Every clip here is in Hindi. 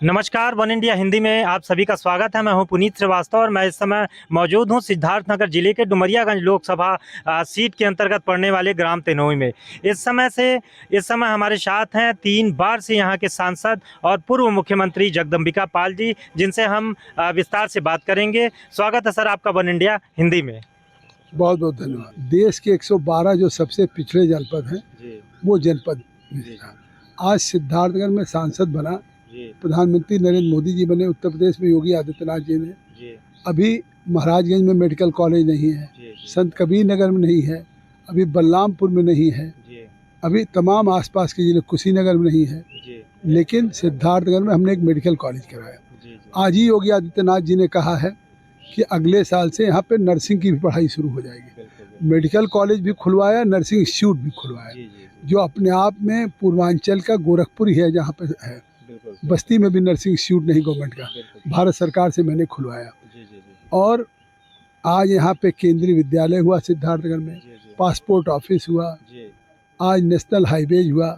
नमस्कार, वन इंडिया हिंदी में आप सभी का स्वागत है। मैं हूं पुनीत श्रीवास्तव और मैं इस समय मौजूद हूं सिद्धार्थनगर जिले के डुमरियागंज लोकसभा सीट के अंतर्गत पड़ने वाले ग्राम तेनोई में। इस समय हमारे साथ हैं 3 बार से यहां के सांसद और पूर्व मुख्यमंत्री जगदम्बिका पाल जी, जिनसे हम विस्तार से बात करेंगे। स्वागत है सर आपका वन इंडिया हिंदी में। बहुत बहुत धन्यवाद। देश के 112 जो सबसे पिछड़े जनपद हैं वो जनपद आज सिद्धार्थनगर में सांसद बना। प्रधानमंत्री नरेंद्र मोदी जी बने, उत्तर प्रदेश में योगी आदित्यनाथ जी ने। अभी महाराजगंज में मेडिकल कॉलेज नहीं है, संत कबीर नगर में नहीं है, अभी बलरामपुर में नहीं है, अभी तमाम आसपास के जिले कुशीनगर में नहीं है, लेकिन सिद्धार्थनगर में हमने एक मेडिकल कॉलेज कराया। आज ही योगी आदित्यनाथ जी ने कहा है कि अगले साल से यहाँ पे नर्सिंग की भी पढ़ाई शुरू हो जाएगी। मेडिकल कॉलेज भी खुलवाया, नर्सिंग इंस्टीट्यूट भी खुलवाया, जो अपने आप में पूर्वांचल का गोरखपुर ही है जहाँ पे है। बस्ती में भी नर्सिंग इंस्टीट्यूट नहीं गवर्नमेंट का, भारत सरकार से मैंने खुलवाया। और आज यहाँ पे केंद्रीय विद्यालय हुआ सिद्धार्थनगर में, पासपोर्ट ऑफिस हुआ, आज नेशनल हाईवेज हुआ,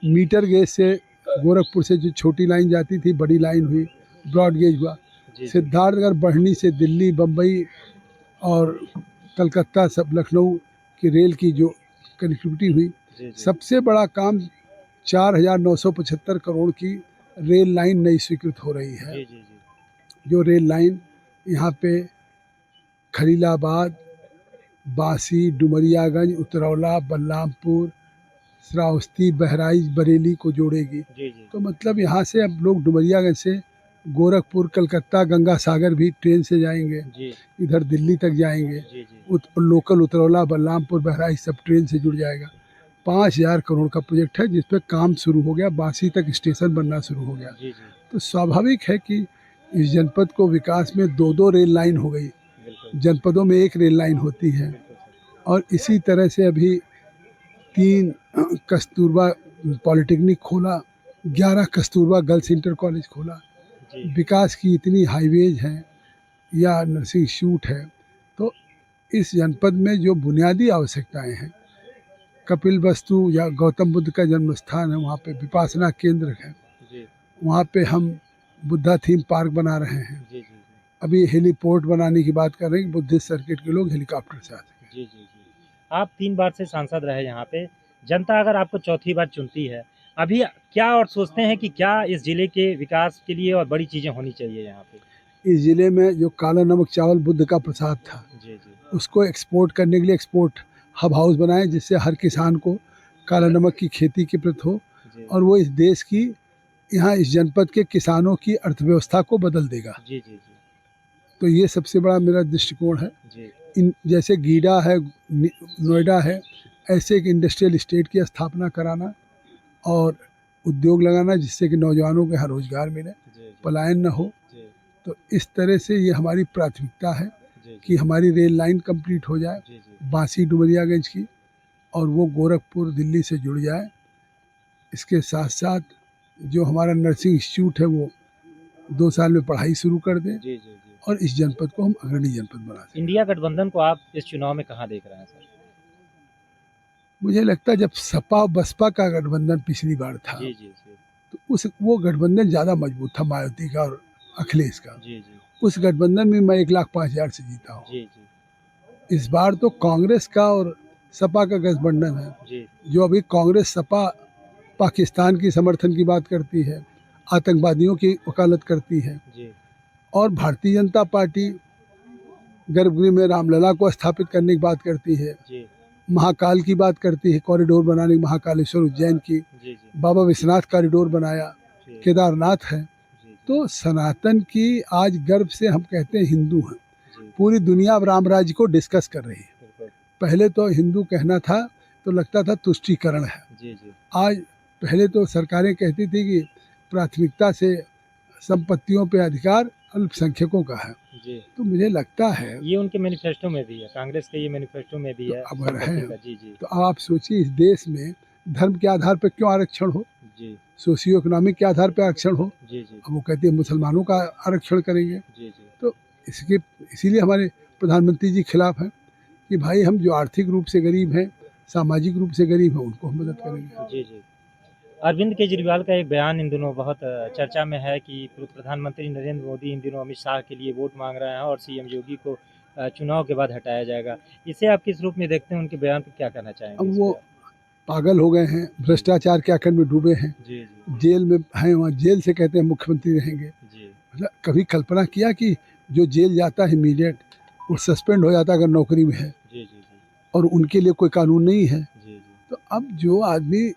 मीटर गेज से गोरखपुर से जो छोटी लाइन जाती थी बड़ी लाइन हुई, ब्रॉड गेज हुआ। सिद्धार्थनगर बढ़नी से दिल्ली, बम्बई और कलकत्ता सब लखनऊ की रेल की जो कनेक्टिविटी हुई, सबसे बड़ा काम 4,975 करोड़ की रेल लाइन नई स्वीकृत हो रही है। जो रेल लाइन यहाँ पे खलीलाबाद, बांसी, डुमरियागंज, उतरौला, बलरामपुर, श्रावस्ती, बहराइच, बरेली को जोड़ेगी। तो मतलब यहाँ से अब लोग डुमरियागंज से गोरखपुर, कलकत्ता, गंगा सागर भी ट्रेन से जाएंगे, इधर दिल्ली तक जाएंगे। लोकल उतरौला, बलरामपुर, बहराइच सब ट्रेन से जुड़ जाएगा। 5,000 करोड़ का प्रोजेक्ट है जिस पे काम शुरू हो गया, बांसी तक स्टेशन बनना शुरू हो गया। तो स्वाभाविक है कि इस जनपद को विकास में 2-2 रेल लाइन हो गई, जनपदों में 1 रेल लाइन होती है। और इसी तरह से अभी 3 कस्तूरबा पॉलिटेक्निक खोला, 11 कस्तूरबा गर्ल्स इंटर कॉलेज खोला। विकास की इतनी हाईवेज हैं या नर्सिंग इंस्टीट्यूट है, तो इस जनपद में जो बुनियादी आवश्यकताएं हैं, कपिल वस्तु या गौतम बुद्ध का जन्म स्थान है, वहाँ पे विपासना केंद्र है, वहाँ पे हम बुद्धा थीम पार्क बना रहे हैं। अभी हेलीपोर्ट बनाने की बात कर रहे हैं, बुद्धिस्ट सर्किट के लोग हेलीकॉप्टर से आ सकें। आप 3 बार से सांसद रहे यहाँ पे, जनता अगर आपको चौथी बार चुनती है, अभी क्या और सोचते हैं कि क्या इस जिले के विकास के लिए और बड़ी चीजें होनी चाहिए यहाँ पे? इस जिले में जो काला नमक चावल बुद्ध का प्रसाद था, उसको एक्सपोर्ट करने के लिए एक्सपोर्ट हब हाउस बनाए, जिससे हर किसान को काला नमक की खेती की प्रति हो, और वो इस देश की, यहाँ इस जनपद के किसानों की अर्थव्यवस्था को बदल देगा। तो ये सबसे बड़ा मेरा दृष्टिकोण है। इन जैसे गीडा है, नोएडा है, ऐसे एक इंडस्ट्रियल स्टेट की स्थापना कराना और उद्योग लगाना, जिससे कि नौजवानों को यहाँ रोजगार मिले, पलायन न हो। तो इस तरह से ये हमारी प्राथमिकता है कि हमारी रेल लाइन कंप्लीट हो जाए, बांसी डुमरियागंज की, और वो गोरखपुर दिल्ली से जुड़ जाए। इसके साथ साथ जो हमारा नर्सिंग इंस्टीट्यूट है वो 2 साल में पढ़ाई शुरू कर दें, और इस जनपद को हम अग्रणी जनपद बना सकें। इंडिया गठबंधन को आप इस चुनाव में कहाँ देख रहे हैं सर? मुझे लगता है जब सपा बसपा का गठबंधन पिछली बार था, तो वो गठबंधन ज़्यादा मजबूत था, मायावती का और अखिलेश का। उस गठबंधन में मैं 1,05,000 से जीता हूँ। इस बार तो कांग्रेस का और सपा का गठबंधन है, जो अभी कांग्रेस सपा पाकिस्तान की समर्थन की बात करती है, आतंकवादियों की वकालत करती है, और भारतीय जनता पार्टी गर्भगृह में रामलला को स्थापित करने की बात करती है, महाकाल की बात करती है, कॉरिडोर बनाने की, महाकालेश्वर उज्जैन की, बाबा विश्वनाथ कॉरिडोर बनाया, केदारनाथ है। तो सनातन की आज गर्व से हम कहते हैं हिंदू हैं, पूरी दुनिया अब राम राज्य को डिस्कस कर रही है। पहले तो हिंदू कहना था तो लगता था तुष्टीकरण है। आज पहले तो सरकारें कहती थी कि प्राथमिकता से संपत्तियों पे अधिकार अल्पसंख्यकों का है। तो मुझे लगता है ये उनके मैनिफेस्टो में भी है, कांग्रेस के ये मैनिफेस्टो में भी है। अब है तो आप सोचिए, इस देश में धर्म के आधार पर क्यों आरक्षण हो, सोशियो इकोनॉमिक के आधार पर आरक्षण हो। अब वो कहते हैं मुसलमानों का आरक्षण करेंगे। तो इसीलिए हमारे प्रधानमंत्री जी खिलाफ हैं कि भाई हम जो आर्थिक रूप से गरीब हैं, सामाजिक रूप से गरीब हैं, उनको हम मदद करेंगे। अरविंद केजरीवाल का एक बयान इन दिनों बहुत चर्चा में है कि प्रधानमंत्री नरेंद्र मोदी इन दिनों अमित शाह के लिए वोट मांग रहे हैं और सीएम योगी को चुनाव के बाद हटाया जाएगा। इसे आप किस रूप में देखते हैं? उनके बयान पर क्या कहना चाहेंगे? अब वो पागल हो गए हैं, भ्रष्टाचार के आकड़ में डूबे हैं, जी जेल में हैं, वहाँ जेल से कहते हैं मुख्यमंत्री रहेंगे। जी मतलब कभी कल्पना किया कि जो जेल जाता है इमीडिएट वो सस्पेंड हो जाता अगर नौकरी में है, जी जी जी और उनके लिए कोई कानून नहीं है। जी जी तो अब जो आदमी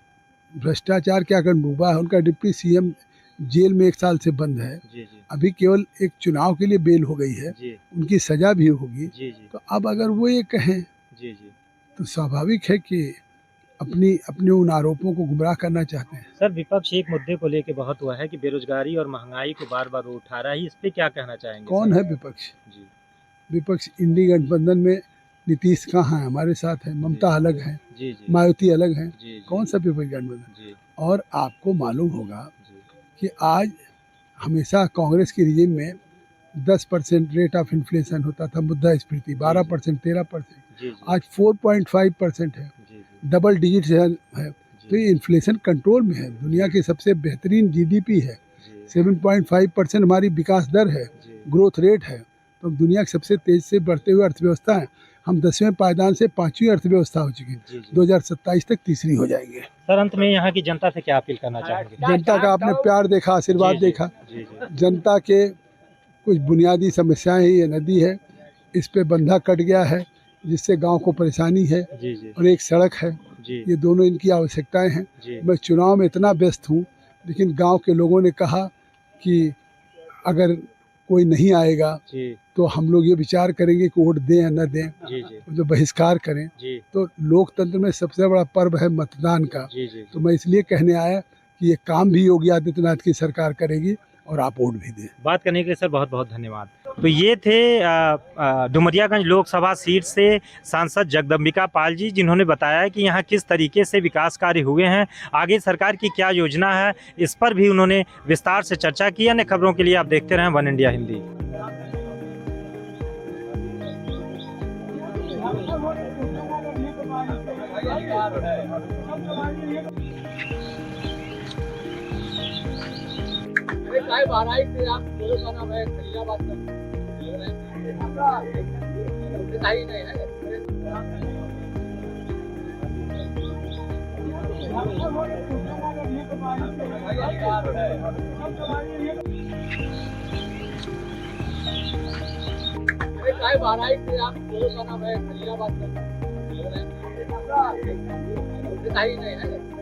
भ्रष्टाचार के आकड़ में डूबा है, उनका डिप्टी सीएम जेल में 1 साल से बंद है, जी जी अभी केवल एक चुनाव के लिए बेल हो गई है, जी उनकी सजा भी होगी। जी जी तो अब अगर वो ये कहें जी जी तो स्वाभाविक है कि अपने उन आरोपों को गुमराह करना चाहते हैं। सर, विपक्ष एक मुद्दे को लेके बहुत हुआ है कि बेरोजगारी और महंगाई को बार बार वो उठा रहा है। इस पे क्या कहना चाहेंगे? कौन सर? है विपक्ष? जी विपक्ष इंडी गठबंधन में नीतीश कहाँ है, हमारे साथ है, ममता अलग है, जी जी मायावती अलग है, जी कौन सा विपक्ष गठबंधन? जी और आपको मालूम होगा जी कि आज हमेशा कांग्रेस की रिजिम में 10% रेट ऑफ इन्फ्लेशन होता था, मुद्रास्फीति 12%, 13%, जी आज 4.5% है, जी डबल डिजिट है। तो ये इन्फ्लेशन कंट्रोल में है, दुनिया की सबसे बेहतरीन जीडीपी है, 7.5% हमारी विकास दर है, ग्रोथ रेट है। तो दुनिया की सबसे तेज से बढ़ते हुए अर्थव्यवस्था है। हम 10वें पायदान से 5वीं अर्थव्यवस्था हो चुकी है, 2027 तक तीसरी हो जाएंगे। सर, अंत में यहाँ की जनता से क्या अपील करना चाहेंगे? जनता का आपने प्यार देखा, आशीर्वाद देखा। जी जी जनता के कुछ बुनियादी समस्याएं हैं, ये नदी है, इस पे बंधा कट गया है जिससे गांव को परेशानी है, जी जी और एक सड़क है, जी ये दोनों इनकी आवश्यकताएं हैं। जी मैं चुनाव में इतना व्यस्त हूँ, लेकिन गांव के लोगों ने कहा कि अगर कोई नहीं आएगा जी तो हम लोग ये विचार करेंगे कि वोट दें या न दें, जी जी मतलब बहिष्कार करें। जी तो लोकतंत्र में सबसे बड़ा पर्व है मतदान का। जी जी तो मैं इसलिए कहने आया कि ये काम भी योगी आदित्यनाथ की सरकार करेगी और आप वोट भी दें। बात करने के लिए सर बहुत बहुत धन्यवाद। तो ये थे डुमरियागंज लोकसभा सीट से सांसद जगदम्बिका पाल जी, जिन्होंने बताया कि यहाँ किस तरीके से विकास कार्य हुए हैं, आगे सरकार की क्या योजना है, इस पर भी उन्होंने विस्तार से चर्चा की। अन्य खबरों के लिए आप देखते रहें वन इंडिया हिंदी। साहब आ रहा है आप बोलो का नाम है खलीलाबाद का नहीं है। साहब आ रहा है आप बोलो का नाम है खलीलाबाद का नहीं है।